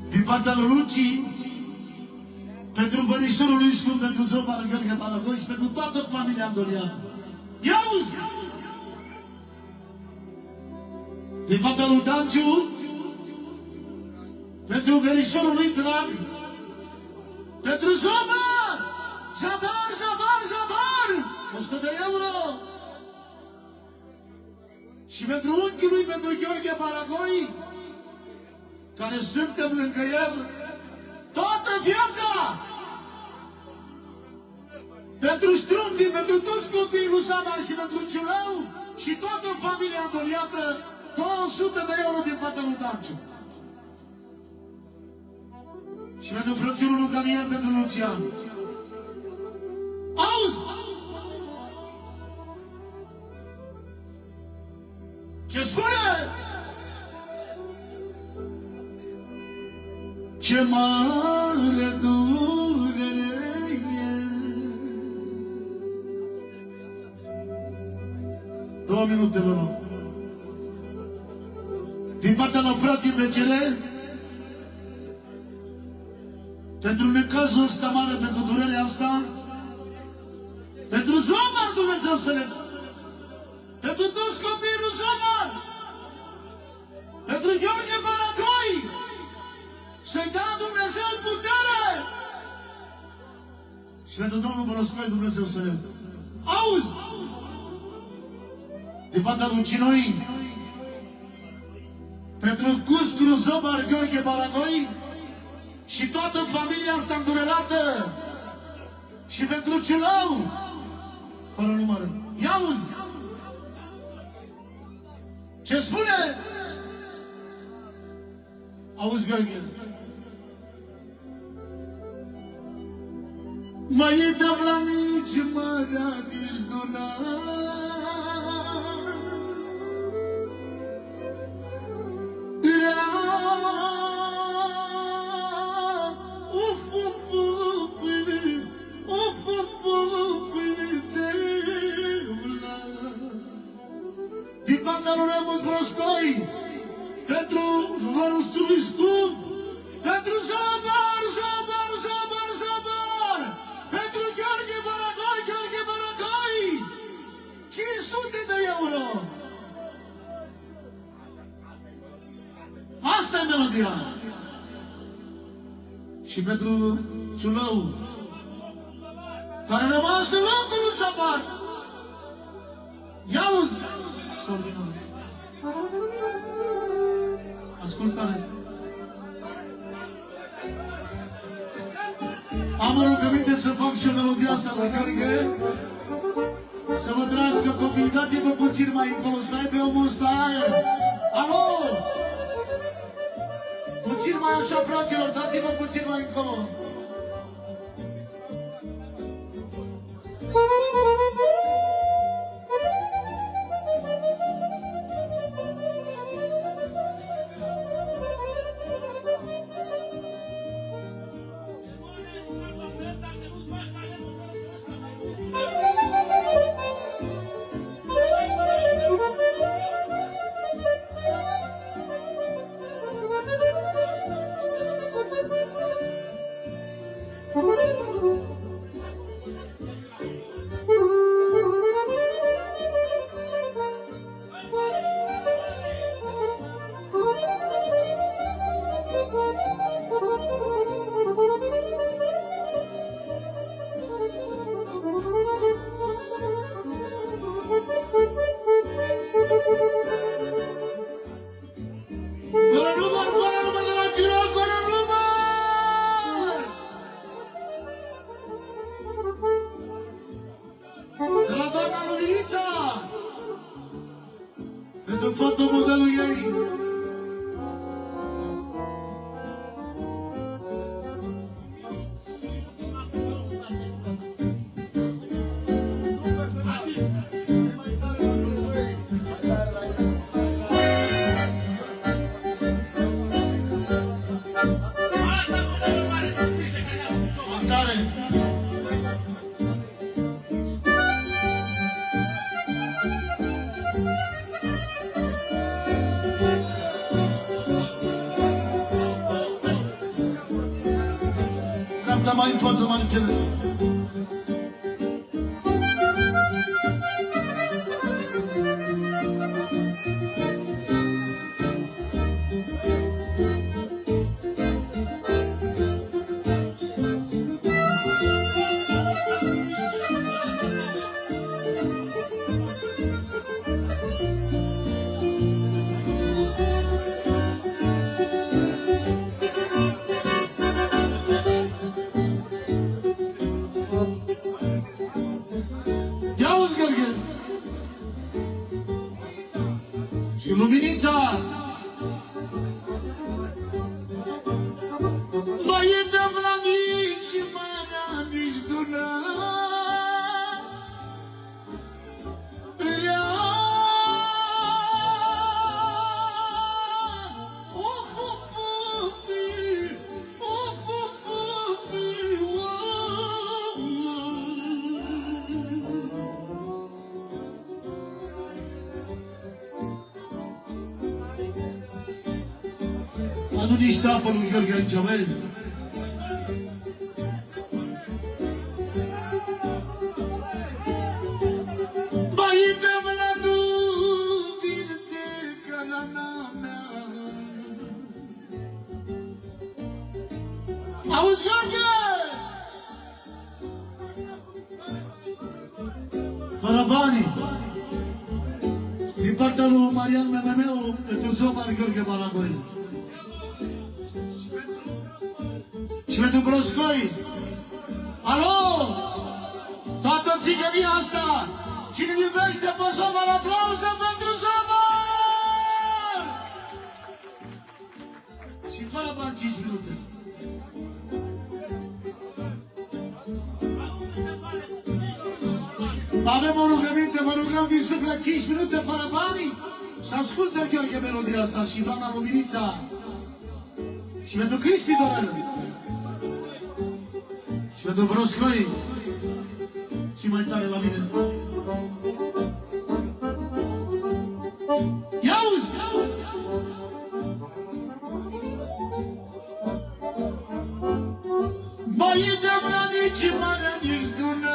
Din partea lui Luci, pentru verișorul lui Scump, pentru Zobar Gheorghe Balagoi și pentru toată familia Andolianu. Ia uzi! Din partea lui Danciu, pentru verișorul lui drag, pentru Zobar! Zobar, Zobar, Zobar! 100 de euro! Și pentru unchiul lui, pentru Gheorghe Balagoi, care suntem lângă el toată viața! Pentru Strunfii, pentru toți copiii lui Saman și pentru Ciulau și toată familia Andoliată, 200 de euro din partea lui Danciu. Și pentru frățiorul lui Daniel, pentru Lucian. Auzi! Ce spune? Ce mare durere e. 2 minute, vă rog. Din partea la frații BCR, pentru necazul ăsta mare, pentru durerea asta, pentru Zobar, Dumnezeu să le dă, pentru toți copiii lui Zobar, pentru Gheorghe Balagoi, să-i dea Dumnezeu putere, și pentru Domnul Bărăscoi, Dumnezeu să le dă. Auzi! Din partea lui Cinoi, pentru Cuscru, Zobar, Gheorghe Balagoi și toată familia asta îndurerată și pentru Ciulau, fără număr. Ia-uzi! Ce spune? Auzi, Gheorghe? Mai e de la nici mărea, nici donar. Din partea lui Remus Broscoi, pentru vărustul lui Scump, pentru Zobar, Zobar, Zobar, Zobar, pentru Gheorghe Balagoi, Gheorghe Balagoi, 500 de euro. Asta e melodia. Și pentru Ciulau, care a rămas în locul lui Zobar. Ia-uzi, Sorbino. Ascultare. Am rugăminte să fac și melodia asta la Gheorghe. Să vă trăiască copiii, dați-vă puțin mai încolo, să aibă omul ăsta aer. Alo! Puțin mai așa, fraților, dați-vă puțin mai încolo. Pentru fotomodelul ei. mai în față, Maricele. Și luminița mai e de la nici marea, nici dună rea. Adu niște apă lui Gheorghe aici, băi. Mai dăm la nu vine de călana mea. Auzi, Gheorghe? Fără banii. Din partea lui Marian Mememeu, pentru Zomar Gheorghe Baragoi. Și pentru Broscoi. Alo! Toată țigănia asta! Cine-mi iubește pe Zomar, aplauze pentru Zomar! Și fără bani 5 minute. Avem o rugăminte, vă rugăm din suflet 5 minute fără bani. Să asculte Gheorghe melodia asta și doamna Luminița. Și pentru Cristi Dorel. Și pentru Broscoi. Și mai tare la mine. Ia-uzi! Mai e de la nici mare, nici dună.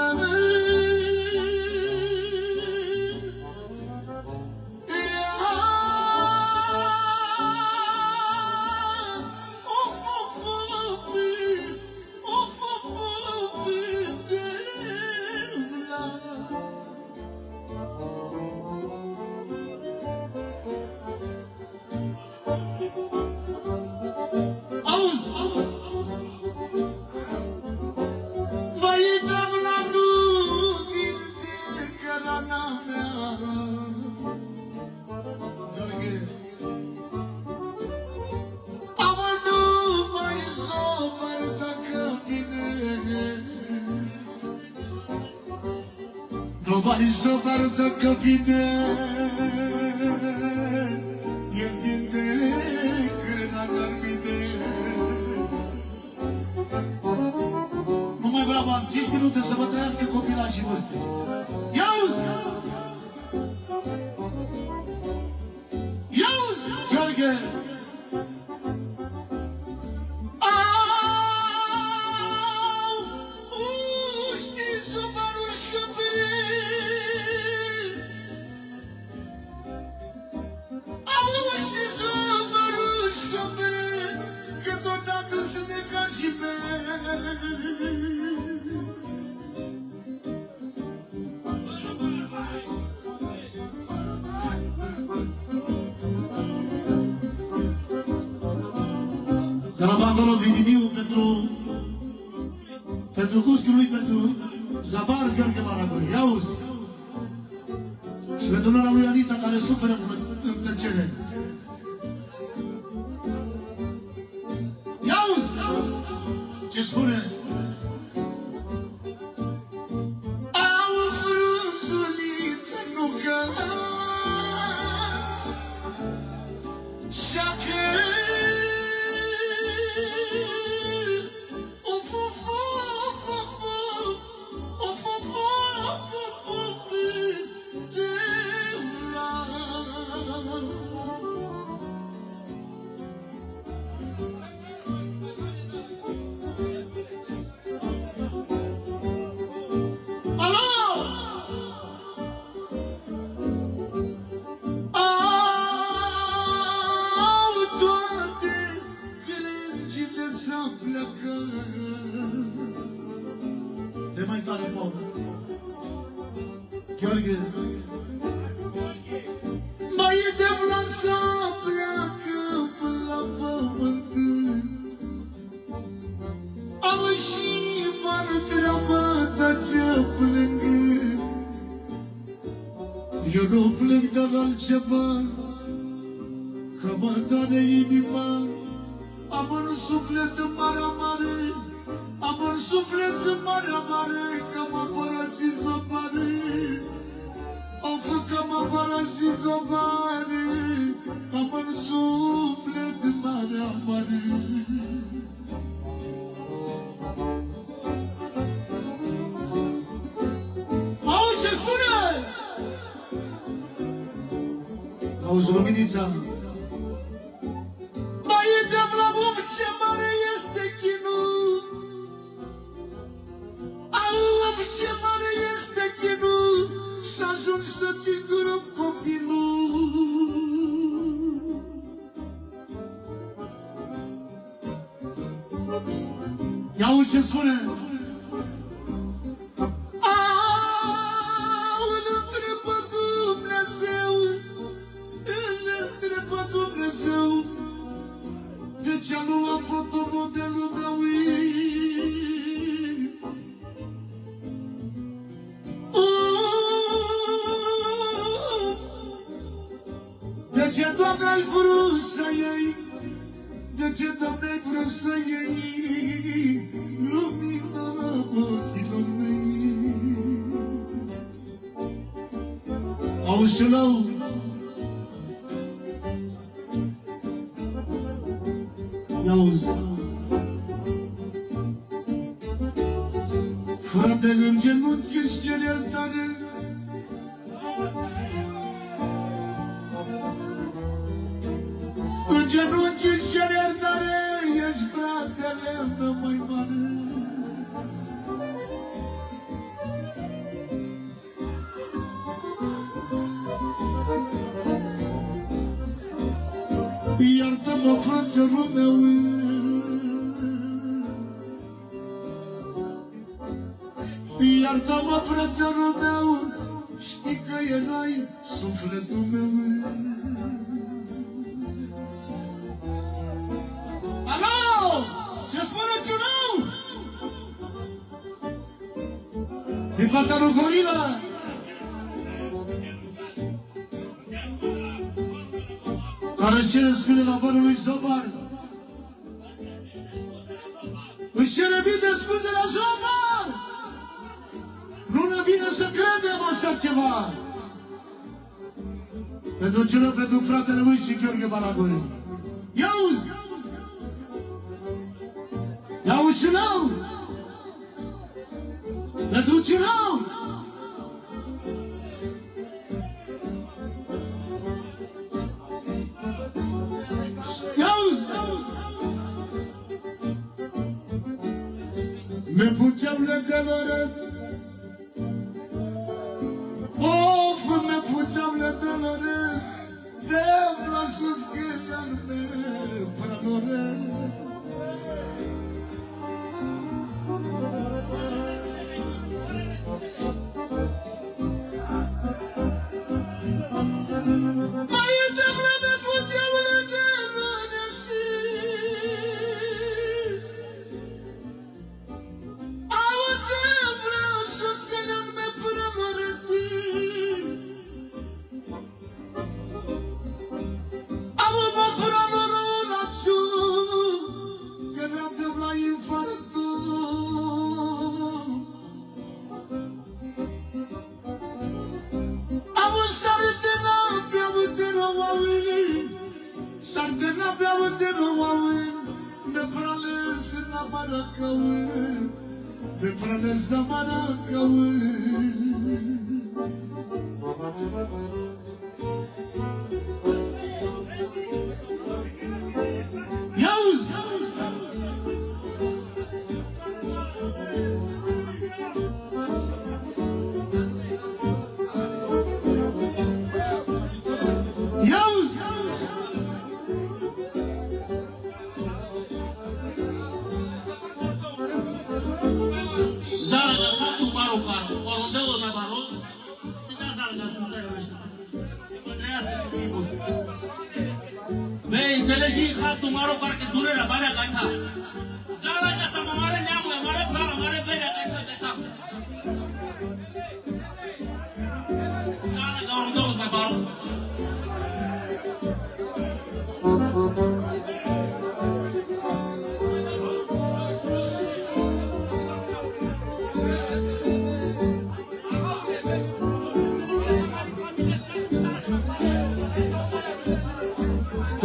Nu mai supăr dacă vine, el vindecă la mine. Nu mai vreau bani, 5 minute să vă trăiască copilașii voștri. Ia-uzi! Ia-uzi, Gheorghe! De la Bandolo Vidiniu pentru Cuschiul lui, pentru Zabar Gheorghe Baragoi. Ia-uzi! Și pentru nora lui Anita, care suferă în tăcere. Ia-uzi! Ce spune? Au frunzuliță nucă și-a spun altceva, că mă doare inima. Am un suflet mare, mare, am un suflet mare, mare, că mă părăsit zăpare. Of, că mă părăsit zăpare, am un suflet mare, mare. Auzi ce spune? Auzi, luminița? Ce mare este chinul, au, ce mare este chinul, să ajung să-ți îngrop copilul. Ia-o ce spune. Îl întrebă Dumnezeu, îl întrebă Dumnezeu, de ce nu am fotomodelul meu? De ce, Doamne, ai vrut să iei? De ce, Doamne, ai vrut să iei lumina ochilor mei? Auzi ce lau? Ia-uzi, frate, în genunchi îți cer iertare. În genunchi îți cer iertare, ești fratele meu mai mare. Iartă-mă, frățelul meu, iartă-mă, frățelul meu, știi că erai sufletul meu. Alo! Ce spune Ciunău? Din partea lui Gorila? Care cere scuze la bărul lui Zobar. Își cere mii de scuze la Zobar. Nu ne vine să credem așa ceva. Pentru Ciunău, pentru fratele lui și Gheorghe Baragoi. Ia-uzi! Ia-uzi, Ciunău! Pentru Ciunău! Me puteam le Dolores, of, me puteam le Dolores, de-am la sus că le-am mereu până Lorez. Me prălesc la Maracău. Ia-uzi! Ia-uzi! Înțelegi hatul maro parcă dure la barea gata. Zala gata mare neamu, mare plana, mare berea gata de tap. Zala ga ordo pe baro.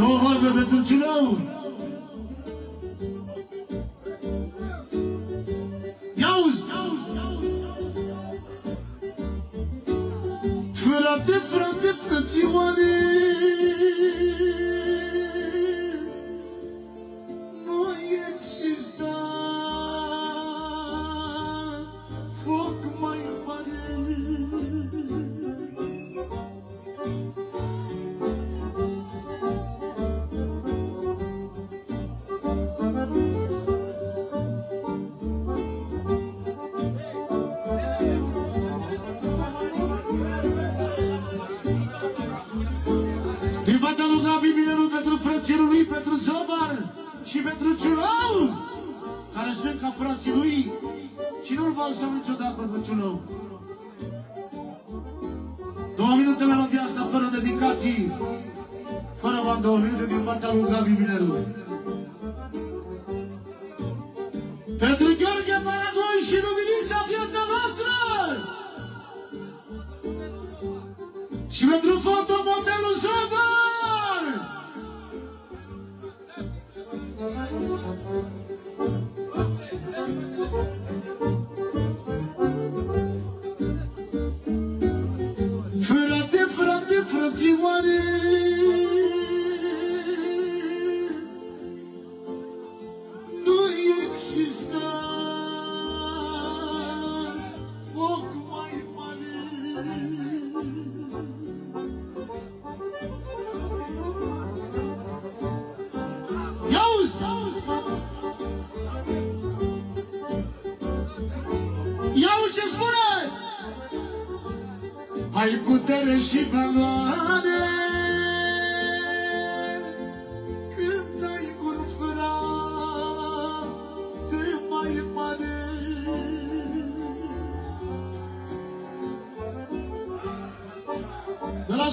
Două vorbe pentru Ciulău. Ia-uzi! Frate, frățioare, nu exista foc mai mare. Din partea lui Gabi Mineru pentru frățilul lui, pentru Zobar și pentru Ciulău, care sunt ca frații lui și nu-l va să niciodată pe Ciulău. 2 minute melodia asta fără dedicații, fără bani, 2 minute din partea lui Gabi Mineru. Pentru Gheorghe Maragoi și luminița viața noastră! Și pentru fotomodelul Zobar! Frate, frățioare, nu exista foc mai mare. Ia-uzi! Ia-uzi ce spune! Ai putere și valoare când ai un frate mai mare. De la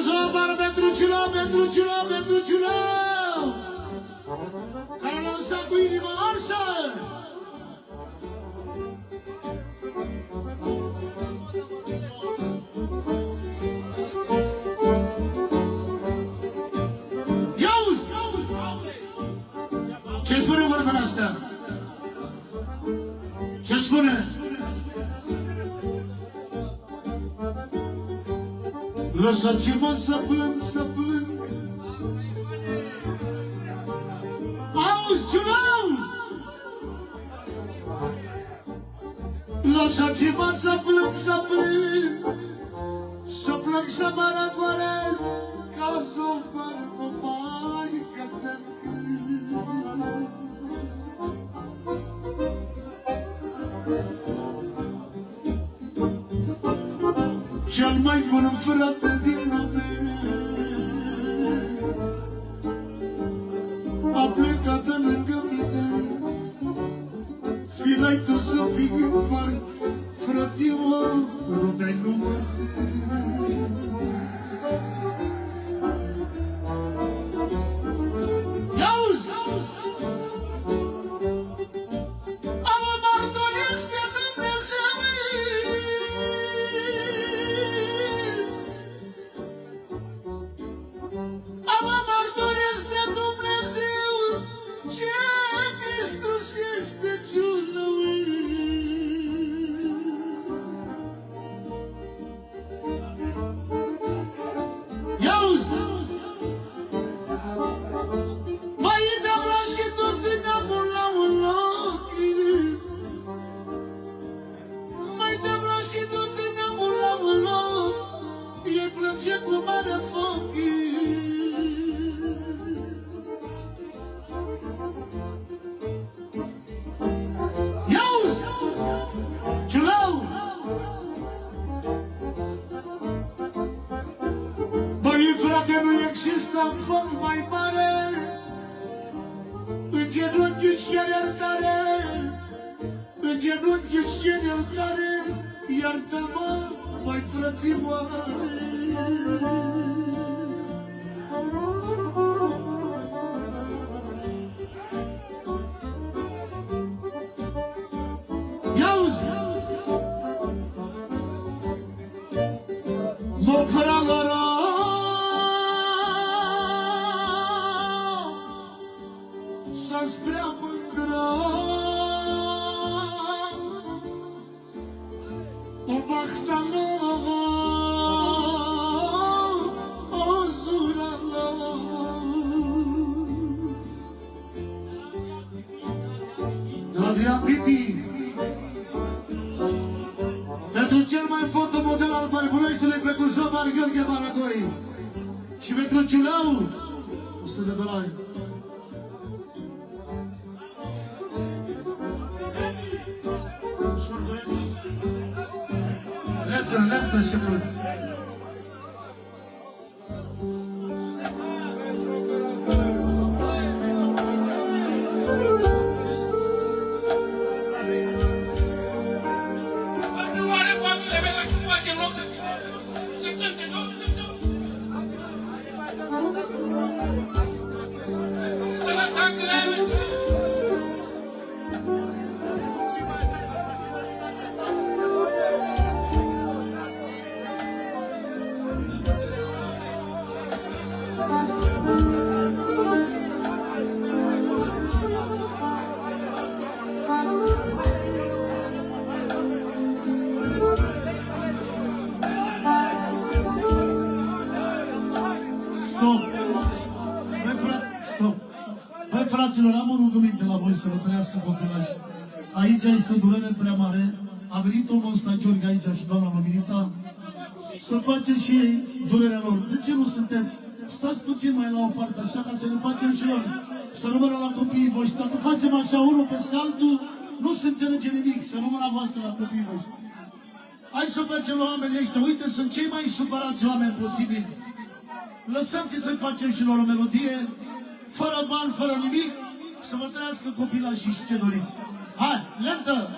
Zobar pentru Ciulău, care a lansat cu inima arsă. Ia-uzi! Ce spune vorbele astea? Ce spune? Lăsați-mă să plâng, să plâng. Auzi, Ciulău! Lăsați-mă să plâng, să plâng. Să plâng, să mă răcoresc, ca Zobar nu mai găsesc. Cel mai bun frate din lume a plecat de lângă mine. Fi-n-ai tu să fii infarct, frățioară, nu-mi-ai număr. Ia-uzi! Am mărturis de Dumnezeu, am mărturis de Dumnezeu, ce Hristos este Ciulău. Ia-uzi! Mai de vrea și tot neamul la un loc. Mai de vrea și tot neamul la un loc. Ei plânge cu mare foc. Ia-uzi! Ciulău! Băi, frate, nu există foc mai mare. În genunchi își cer iertare. În genunchi își cer iertare. Iartă-mă, mai frățioare. Ia-uzi! Mă fragără s-a prea mândră, o baxta nouă, o zura nouă. De la Adrian Pipi, pentru cel mai fotomodel al Bărbuleștiului, pentru Zomar Gheorghe Baragoi și pentru Ciuleau, $100. Lentă, șeful. Fraților, am o rugăminte la voi să vă trăiască copilași. Aici este o durere prea mare. A venit omul ăsta, Gheorghe, aici și doamna Luminița, să faceți și ei durerea lor. De ce nu sunteți? Stați puțin mai la o parte, așa, ca să ne facem și lor. Să rămână la copiii voștri. Dacă facem așa unul peste altul, nu se înțelege nimic. Să rămână voastră la copiii voștri. Hai să facem la oamenii ăștia. Uite, sunt cei mai supărați oameni posibili. Lăsați-i să facem și lor o melodie, fără bani, fără nimic, să vă trăiască copilașii și ce doriți. Hai, lentă!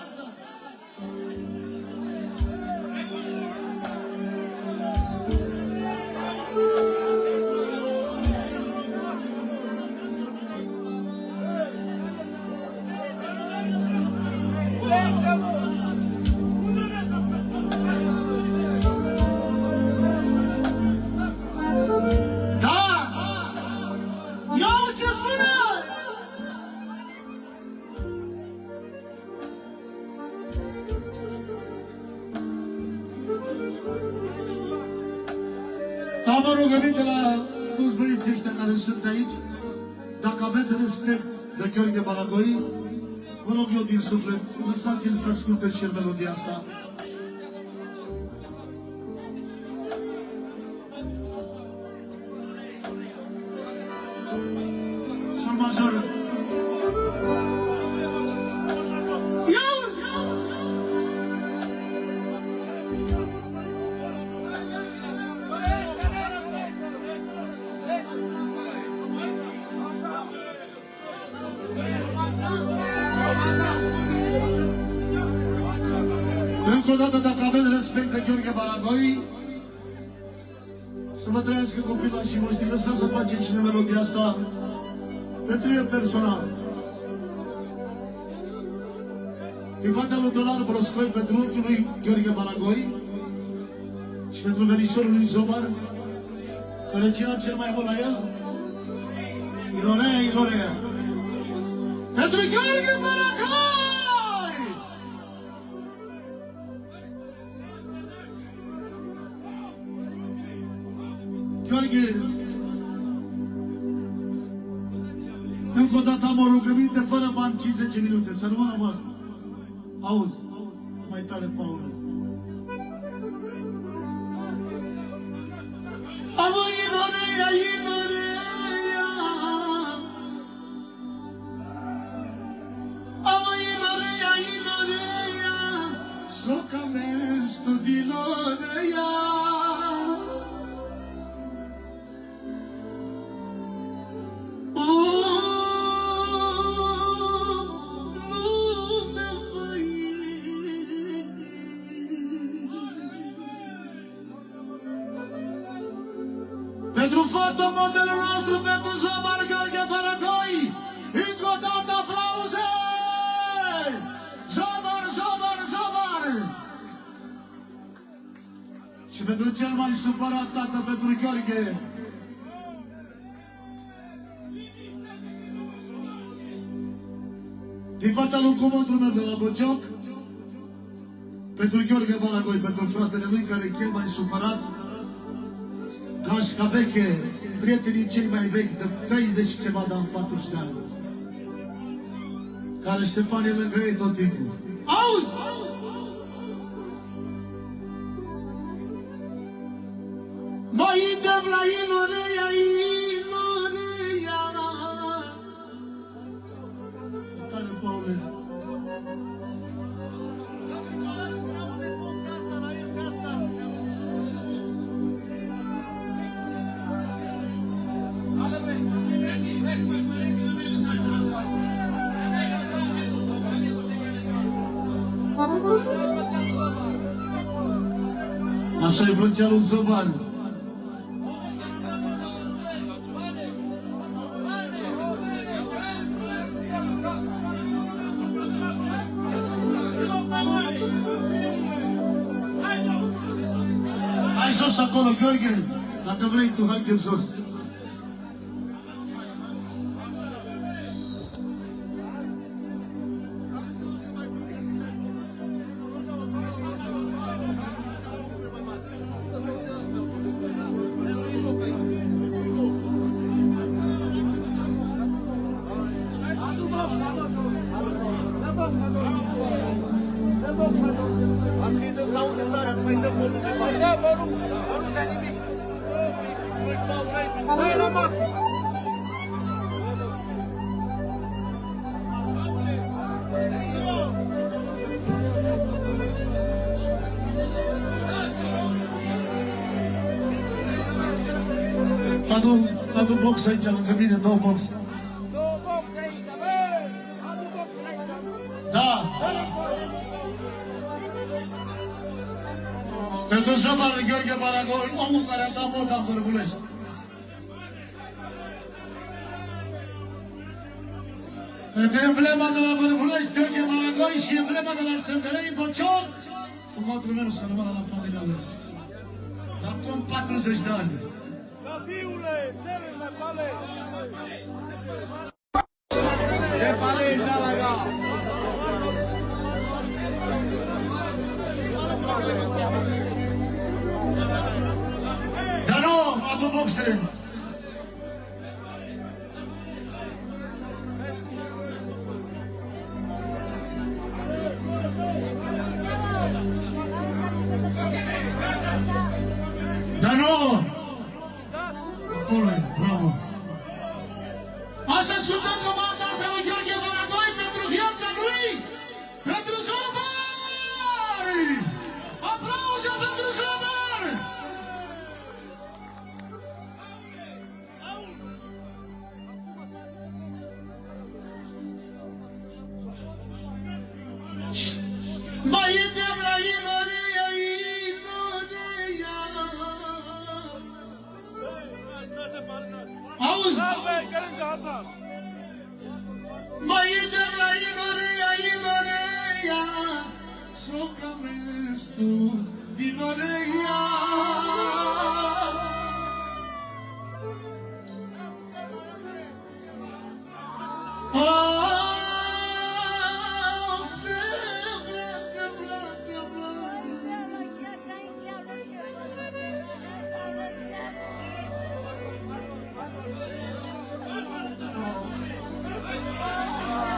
Am o rugăminte la toți băieții ăștia care sunt aici. Dacă aveți respect de Gheorghe Baragoi, vă rog eu din suflet, lăsați-l să asculte și el melodia asta. Sol majoră. Încă o dată, dacă aveți respect de Gheorghe Baragoi, să vă trăiască copilașii voștri, lăsați să faceți și melodia asta pentru el personal. Din partea lui Dolar Broscoi, pentru unchiul lui Gheorghe Baragoi și pentru verișorul lui Zomar, care ținea cel mai mult la el, Ilorea, Ilorea. Pentru Gheorghe Baragoi! Gheorghe, încă o dată am o rugăminte fără bani, 10 minute, să rămână voastră. Auzi, mai tare, Paul. Amă, Ilorea, Ilorea, amă, Ilorea, Ilorea, soca mea studilorea. Pentru fotomodelul nostru, pentru Zomar Gheorghe Baragoi, încă o dată aplauze! Zomar, Zomar, Zomar! Și pentru cel mai supărat tată, pentru Gheorghe. Din partea lui comandul meu de la Băcioc, pentru Gheorghe Baragoi, pentru fratele lui care e cel mai supărat, ca veche, prietenii cei mai vechi de 30 și ceva de ani, 40 de ani, care Ștefan e lângă ei tot timpul. Auzi! Mai idem la Inorea, Inorea. Tare, Paule. Așa-i Vrâncealul Zăban. Hai jos acolo, Gheorghe, dacă vrei tu, hai că jos. Adu box aici, lângă mine, două box. Două boxe aici, bă! Adu boxe aici! Da! Pentru Zăban, Gheorghe Baragoi, omul care a dat moda în Bărbulești. Pentru emblema de la Bărbulești, Gheorghe Baragoi și emblema de la Țândărei, Băcioc, cu modul meu să rămână la familia lui. Acum 40 de ani. Da, fiule, dele mai pale! Dar nu, adu boxele. Dar nu! Acolo e, bravo! Așa ascultăm comanda asta lui Gheorghe Baragoi pentru viața lui, pentru Zăbar! Aplauze pentru Zăbar! Mai idem la Inorea, Inorea. Auzi? Mai idem la Inorea, Inorea. Soca mestu, Inorea.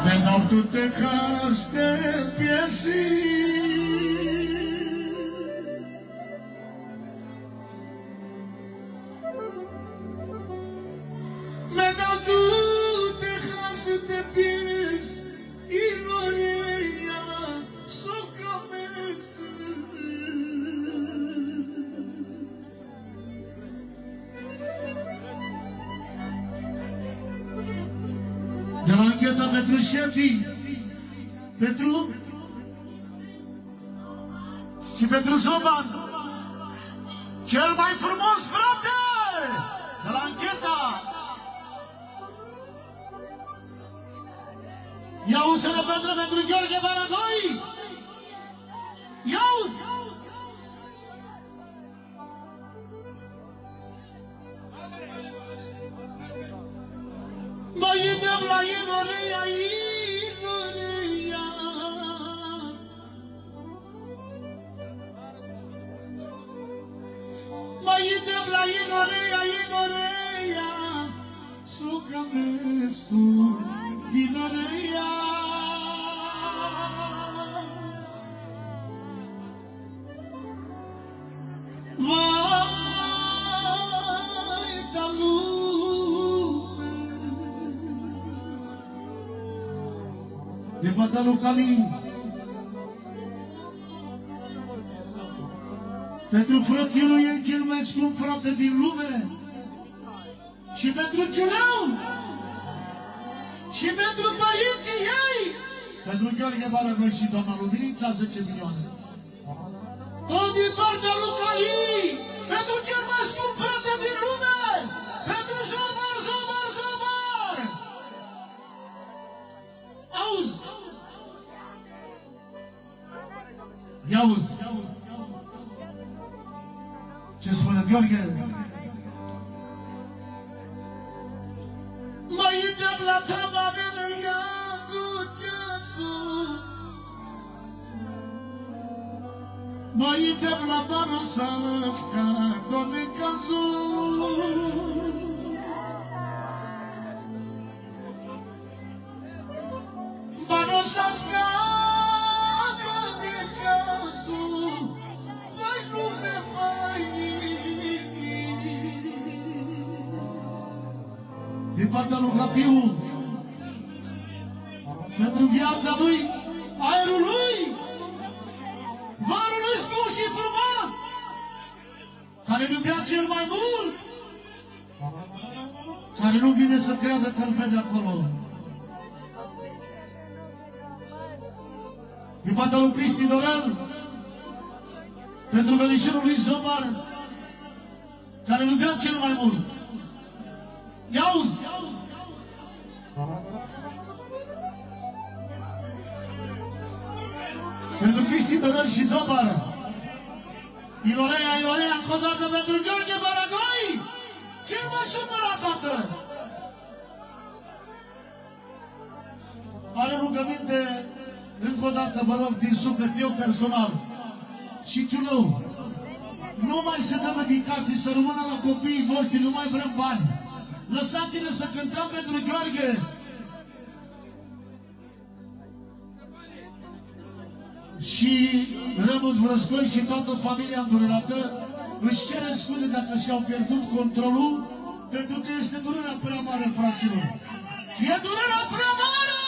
Maintenant tout est casse pièces. Maintenant tout est casse pièces. Il n'aurait son commerce. De la încheta pentru șefii, pentru și pentru Zăban, cel mai frumos frate de la încheta. Ia-uzi pentru Gheorghe Baragoi! Ia-uzi! Mai idem la Inorea, Inorea. Inorea, sucamestu, Inorea. Vai da lume, de partea localii, pentru frății lui e cel mai scump frate din lume, și pentru Ciuleau, și pentru părinții ei, pentru Gheorghe Baragoi și doamna Luminița, 10 milioane. Tot din partea localii, pentru cel mai scump frate din lume, pentru Zobar, Zobar, Zobar! Auzi! Ia-uzi! Ce spune Gheorghe? Mai idem la tamanele, ia cu ceasul, mai idem la Barosasca, Doamne, cazul. Barosasca, Doamne, cazul, vai lume, vai. Din partea lui Gafiu, pentru viața lui, aerul lui, varul lui scump și frumos, care îl iubea cel mai mult, care nu vine să creadă că îl vede acolo. Din partea lui Cristi Dorel, pentru velișorul lui Zobar, care îl iubea cel mai mult. Ia-uzi! Pentru Cristi Dorel și Zobar, Ilorea, Ilorea, încă o dată pentru Gheorghe Baragoi, cel mai supărat toată! Are rugăminte, încă o dată, vă rog, din suflet, eu personal, și Ciulău, nu mai se dă medicații, să rămână la copiii voștri, nu mai vrem bani. Lăsați-ne să cântăm pentru Gheorghe. Și Rămus Brăscoi și toată familia îndurerată își cere scuze dacă și-au pierdut controlul, pentru că este durerea prea mare, fraților. E durerea prea mare!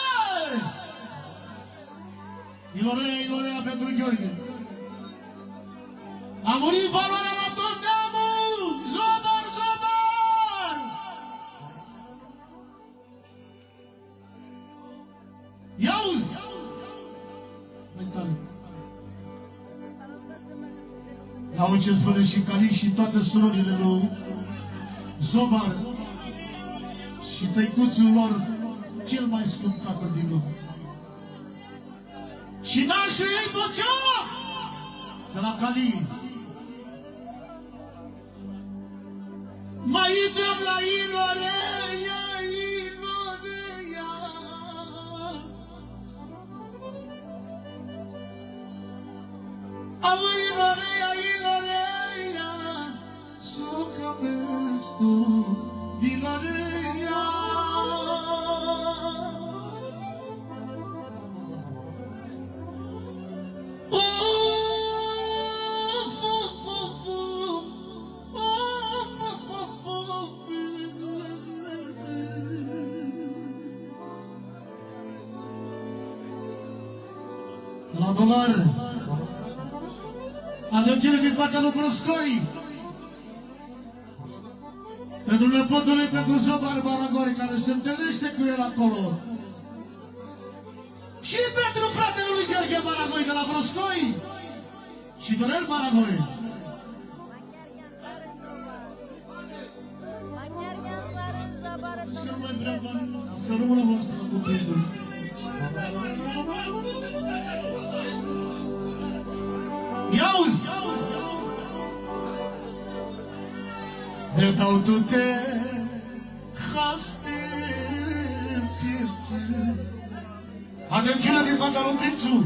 Ilorea, Ilorea pentru Gheorghe. A murit valoarea la tot neamul! Zobar, Zobar! Ia-uzi! Auzi ce spune și Cali și toate surorile lui Zobar și tăicuțul lor, cel mai scump tată din lume. Și nașul ei Bocea de la Cali. Mai idem la Ilorea, Ilorea. Am Ilorea, Ilorea, sucamestu, Ilorea. La $1. Aducere din partea lui Brăscoi. Pentru nepotul lui, pentru Zobar Baragoi, care se întâlnește cu el acolo. Și pentru fratele lui Gheorghe Baragoi de la Brăscoi. Și Dorel Baragoi. Zici că nu mai vrea bani, să rămână voastră la copilul. Ia-uzi! Ne dau toate haste piese. Atențiune din partea lui Prințu.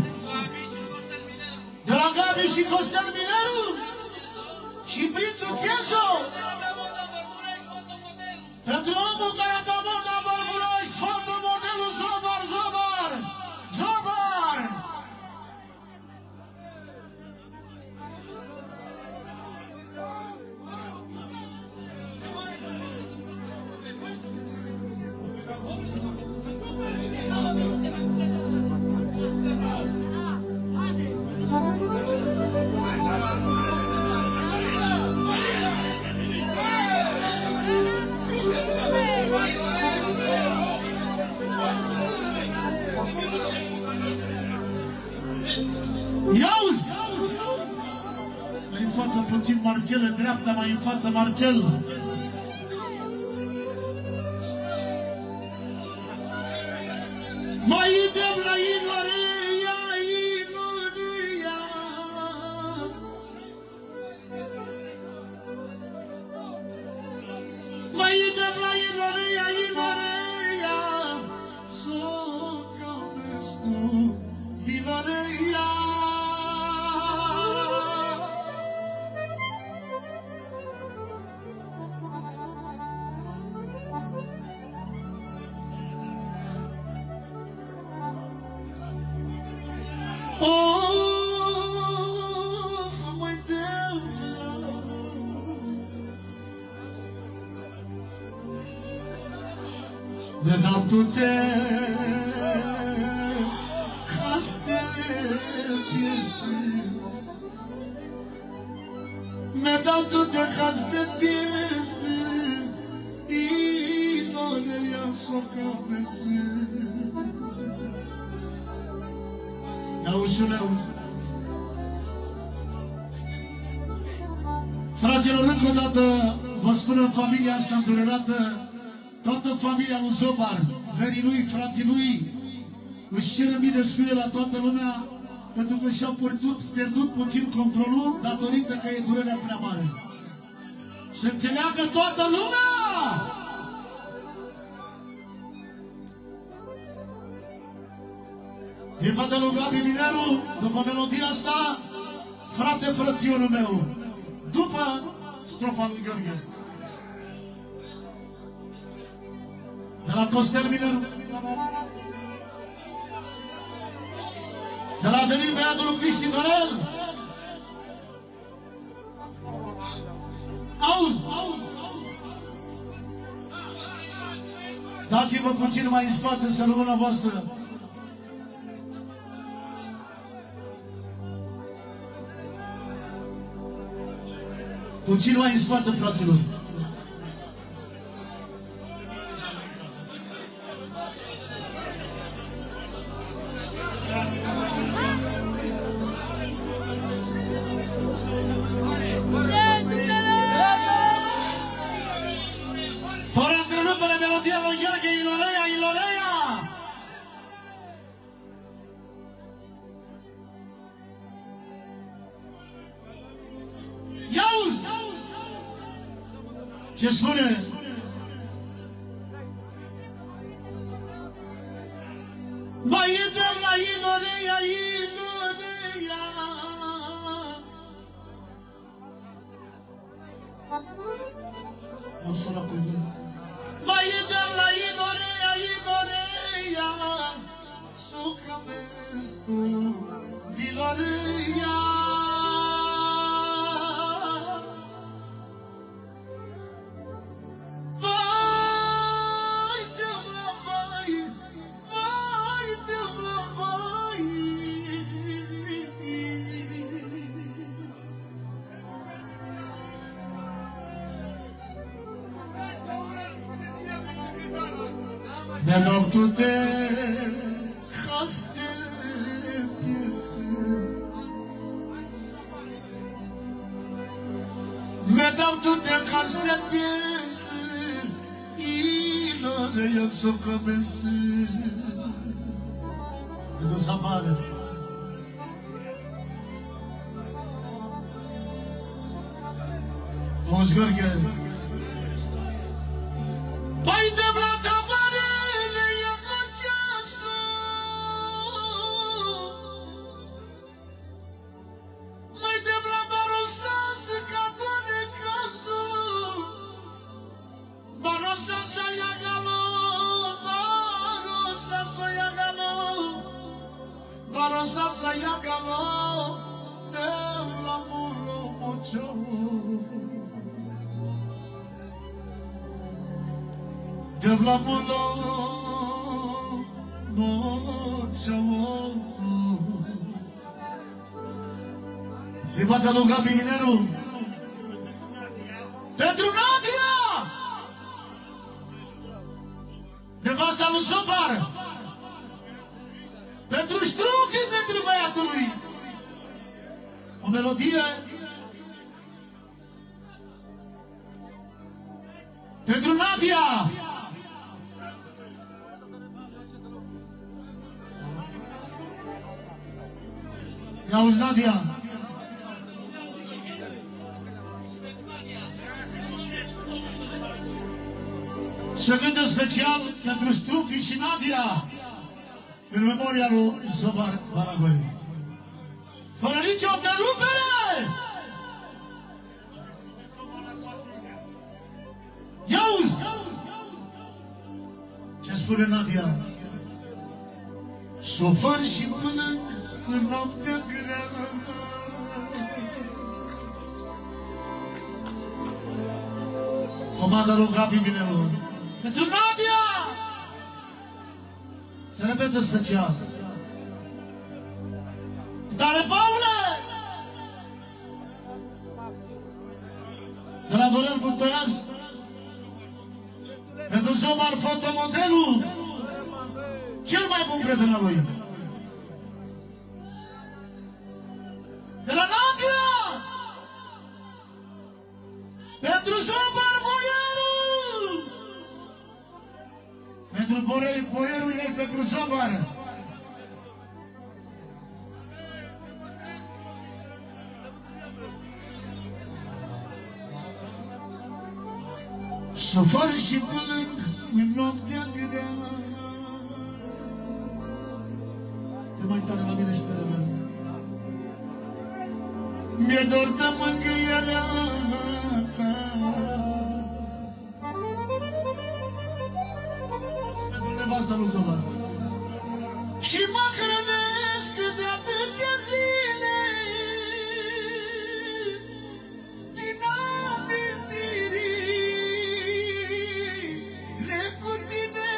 De la Gabi și Costel Mineru. Și Prințul Cheso. Pentru omul care a dat moda Bărbulești, fotă modelul Zobar, Zobar! Zobar! Ia-uzi! Mai în față puțin Marcel, în dreapta, mai în față Marcel. Mai idem la Inoria, Inoria. Mai idem la Inoria, Inoria. Soca mestu, Inoria. Of, mai devla. Ne dau tu-te haste piese. Ne dau tu-te haste piese. Inoria soca mese. Auzi-le, auzi. Fraților, încă o dată vă spun în familia asta îndurerată, toată familia lui Zobar, verii lui, frații lui, își cer mii de scuze la toată lumea, pentru că și-au pierdut puțin controlul, datorită că e durerea prea mare. Să înțeleagă toată lumea! Din partea lui Gabi Mineru, după melodia asta, frate frăționul meu, după strofa lui Gheorghe. De la Costel Mineru, de la Adelin băiatul lui Cristi Dorel. Auzi, auzi, dați-vă puțin mai în spate să rămână voastră. Puțin mai în spate, fraților. Fără întrerupere, melodia lui Gheorghe, Ilorea, Ilorea! Ia-uzi! Ce spune? Mai idem la Inoria, Inoria. Am sunat pe mine. Mai idem la Inoria, Inoria. Suca mestu, Inoria. Ne dau tu-te haste piese. Ne dau tu-te haste piese. Inoria soca mese. Me dau zamară. Auzi, Gheorghe. Mai de blata barele ia aceasă. Mai de blata barosasă ca doane casă. Barosasă Levanta no Gabi Mineiro. Pedro Nadia! Nevasta lui Sobar. Pentru strufii pentru băiatului. O melodie. Pentru Nadia. Ia-uzi, Nadia. Se gândă special pentru Strufi și Nadia în memoria lui Zobar Baragoi. Fără nicio întrerupere! Ia-uzi! Ce spune Nadia? S-o făr și plâng în noaptea grea. Comanda lui Gabi Minelu. Pentru Nadia! Se repetă special. Tare Paule! De la Dorel Buntoiaz. Pentru Zomar fotomodelul. Cel mai bun prieten al lui. De la Nadia! Pentru Zomar Boieru! Pentru boierul ei, pentru Zomar. Să făr și plâng în noaptea grea. Te mai tare la mine și te rămân. Mi-e dor de mângâierea ta. Și pentru nevasta lui Zomar. Și mă hrănesc de atâtea zile din amintirile cu tine.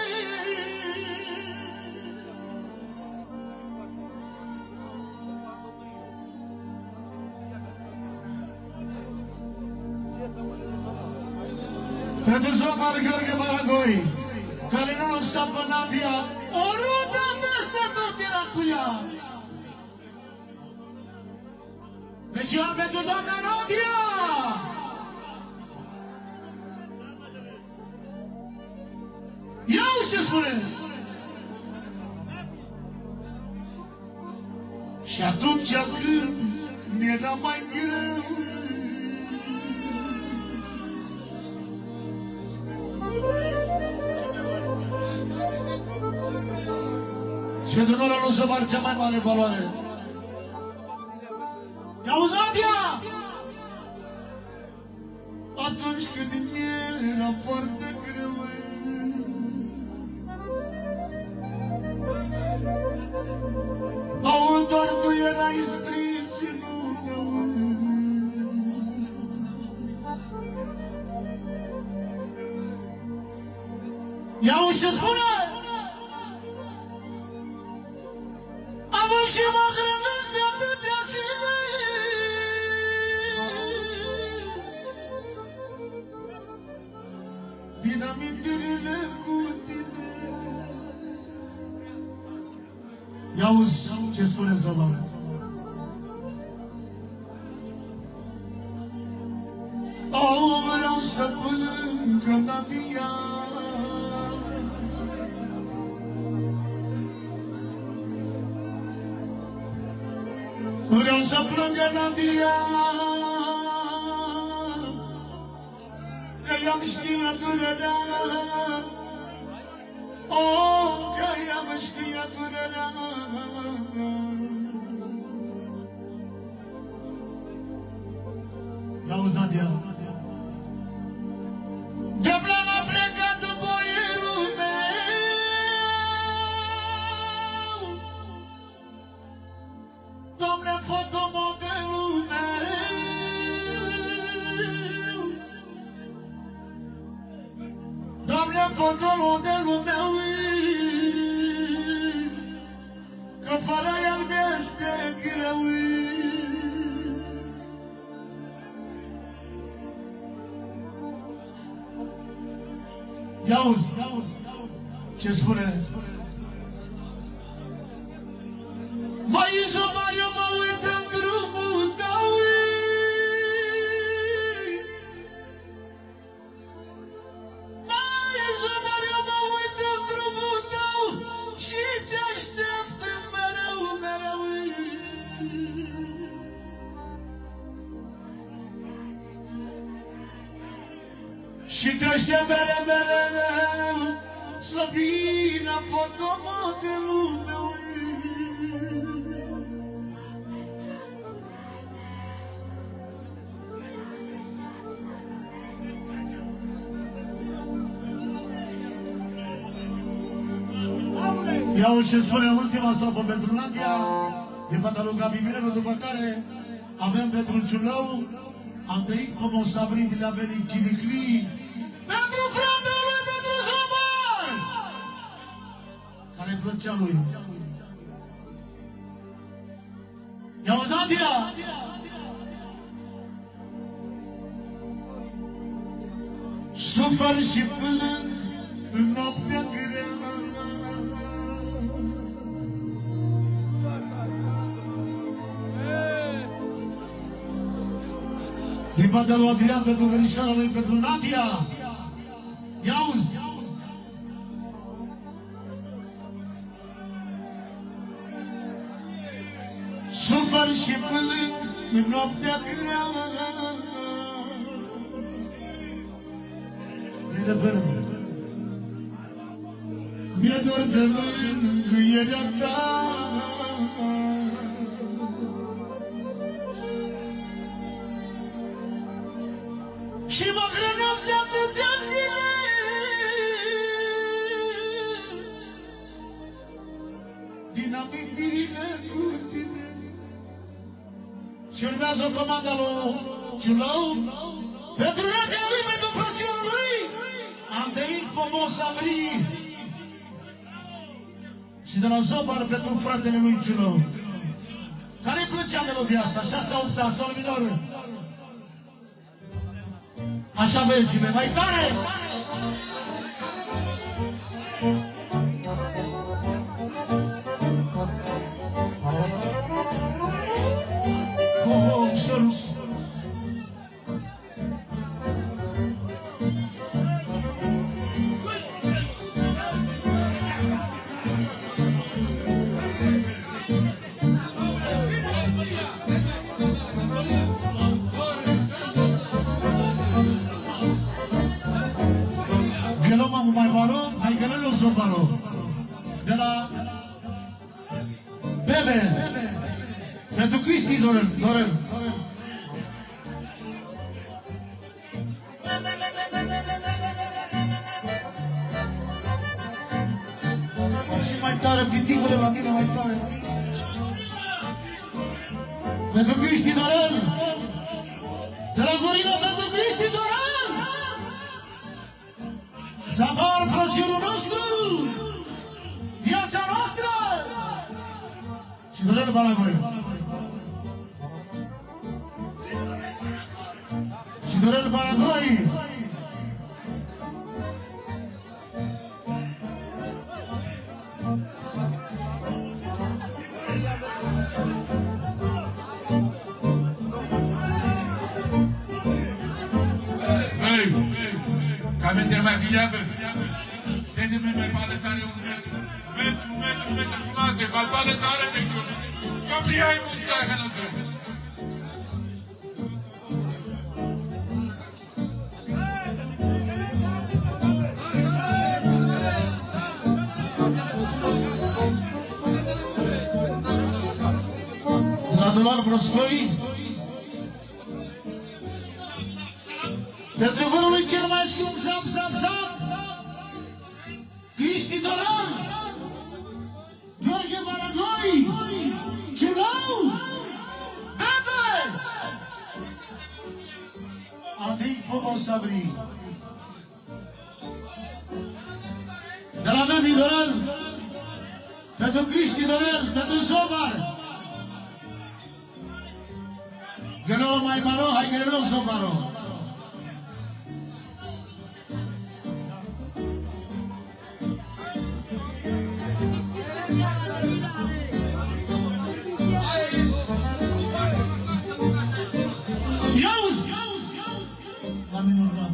Pentru Zomar Gheorghe Baragoi, care nu lăsa pe Nadia, o rudă peste tot era cu ea. Deci eu am pentru doamna Nadia! Ia-o ce spune! Și atunci când mi-era mai greu, și pentru noi nu se pare cea mai mare valoare. I-auzi, Nadia? Atunci când mi-era foarte greu, auzi, doar tu erai sprijinul meu. I-auzi ce spune? Și mă hrănesc de atâtea zile din amintirile cu tine. Ia-uzi ce spune Zomar. Vreau să plâng Nadia. Vreau să plângă Nadia, că i-am știut durerea, că i-am știut durerea. I-auzi, Nadia? De plan a plecat fotolul de lumea că fără el mi-este greu. Ia-uzi, ce spune? Mai izomar, eu mă uit în drumul tău. Mai izomar, eu mă uit în drumul tău și te aștept mereu, mereu. Și te aștept mereu, mereu să vină fotomodelul meu. Iau ce spune ultima strofă pentru Nadia, din partea lui Gabi Mirelu, după care avem pentru Ciulău, am tăit pe Monsabri din Abeli Chinicli, pentru fratele lui Petru Zomar, care plăcea lui. Iau Nadia! Sufăr și plâng în noaptea grea. Din partea lui Adrian pentru verișoara lui, pentru Nadia. Ia-uzi! Sufăr și plâng în noaptea grea. Bine, bine. Mi-e dor de mângâierea ta. Și mă hrănesc de atâtea zile din amintirile cu tine. Și urmează comanda lui Ciulău pentru Nadia lui, pentru frățiorul lui. Am tăit pe Monsabri și de la Zomar pentru fratele lui Ciulău, care-i plăcea melodia asta, 6-8, sol minor. Așa, băiețile, mai tare! De la Bebe pentru Cristi Dorel. Și mai tare, piticule la mine, mai tare. Pentru Cristi Dorel. De la Gorila pentru Cristi Dorel. Zamar, frățiorul nostru. Viața noastră! Și Dorel Baragoi. Și Dorel Baragoi. Kami termakillaga. Dedi mi merpale sare un metro jumate, kalpale sare tekyo. Kapri ay muzika kanatı. Radular Broscoi. Pentru vărul cel mai scump, zap, zap, zap, Cristi Doran, Gheorghe Baragoi, Ciulău, Bebe, Adei Monsabri. la Baby Dorel, pentru Cristi Dorel, pentru Sobar. Grelo mai maro, hai grelo Sobaro. Iauzi! La minor rău.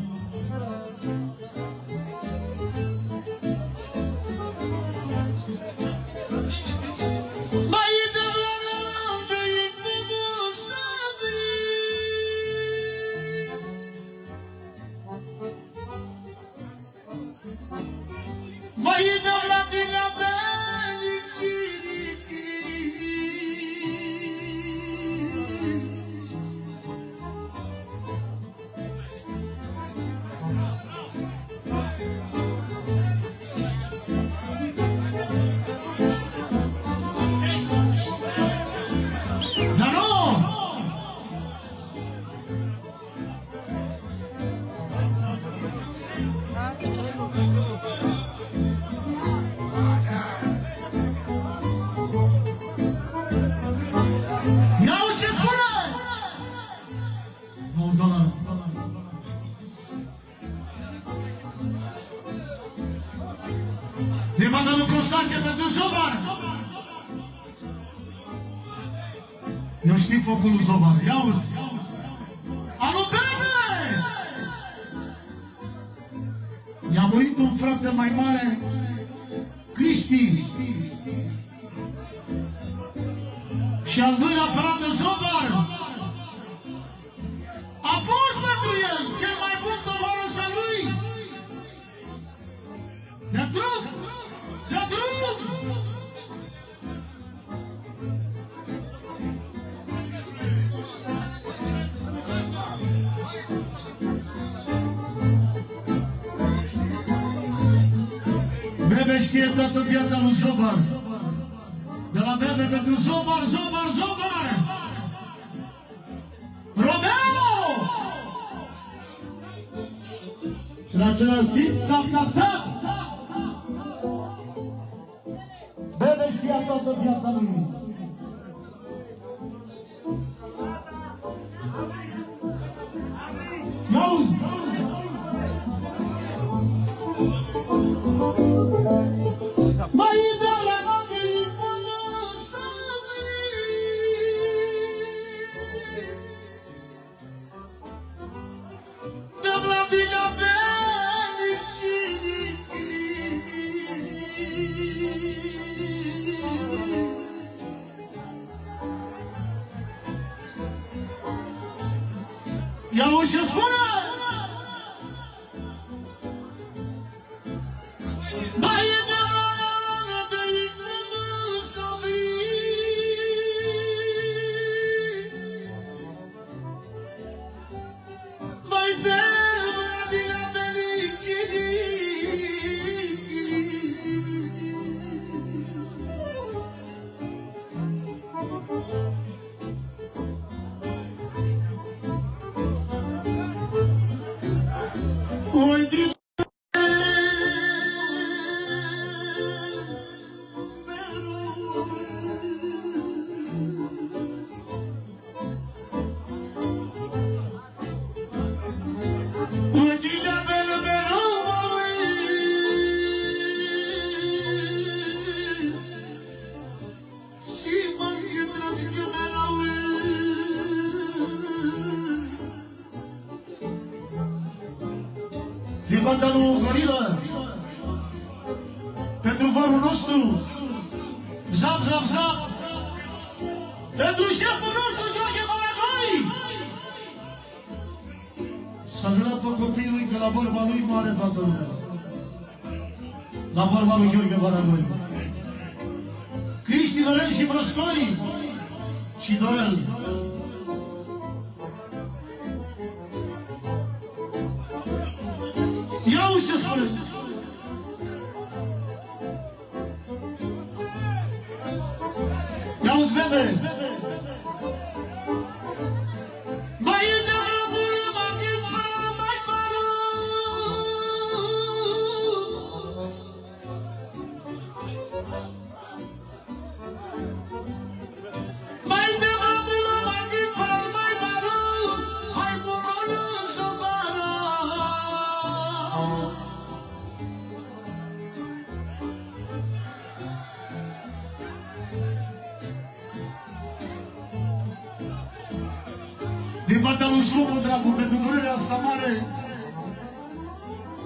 Demanda lui Constanche pentru Zobar. Eu știu focul lui Zobar. Ia auzi. Alo, Bebe! I-a murit un frate mai mare, Cristi. Și al doilea frate, Zobar. A fost pentru el cel mai bun tovarăș al lui. De-a drum! De-a drum! Bebe știe toată viața lui Zobar. De la Bebe pentru Zobar, Zobar, Zobar! Romeo! Și în același timp, țap-țap-țap! Bebe știa toată viața lui. Iauzi! Mai de la noapte până să de la vina Ia-o și spune! Baie de mână de inimă să vii. Mai de mână din amelicii. Oi din din banda lui Gorilă, pentru vorul nostru, zap, zap, zap, pentru șeful nostru, Gheorghe Baragoi. S-a jurat pe copilul că la vorba lui moare toată lumea. La vorba lui Gheorghe Baragoi. Cristi, Dorel și Brăscoi și Dorel. Ia-o ce spuneți! Ia-o-ți, Bebe! Mai e de vremuri, mai e vreme, mai mare! Din partea lui Scumpul Dracu, pentru durerea asta mare,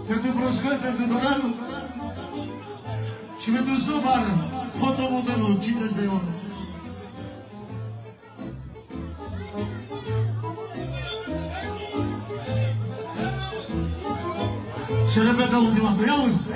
pentru Broscăi, pentru Dorel și pentru Sobar, fotomodelul, citeți de ori. Și repetă ultima dată, ia uzi!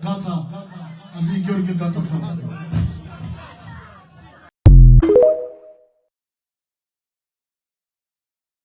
Gata, a zis Gheorghe, gata, frate.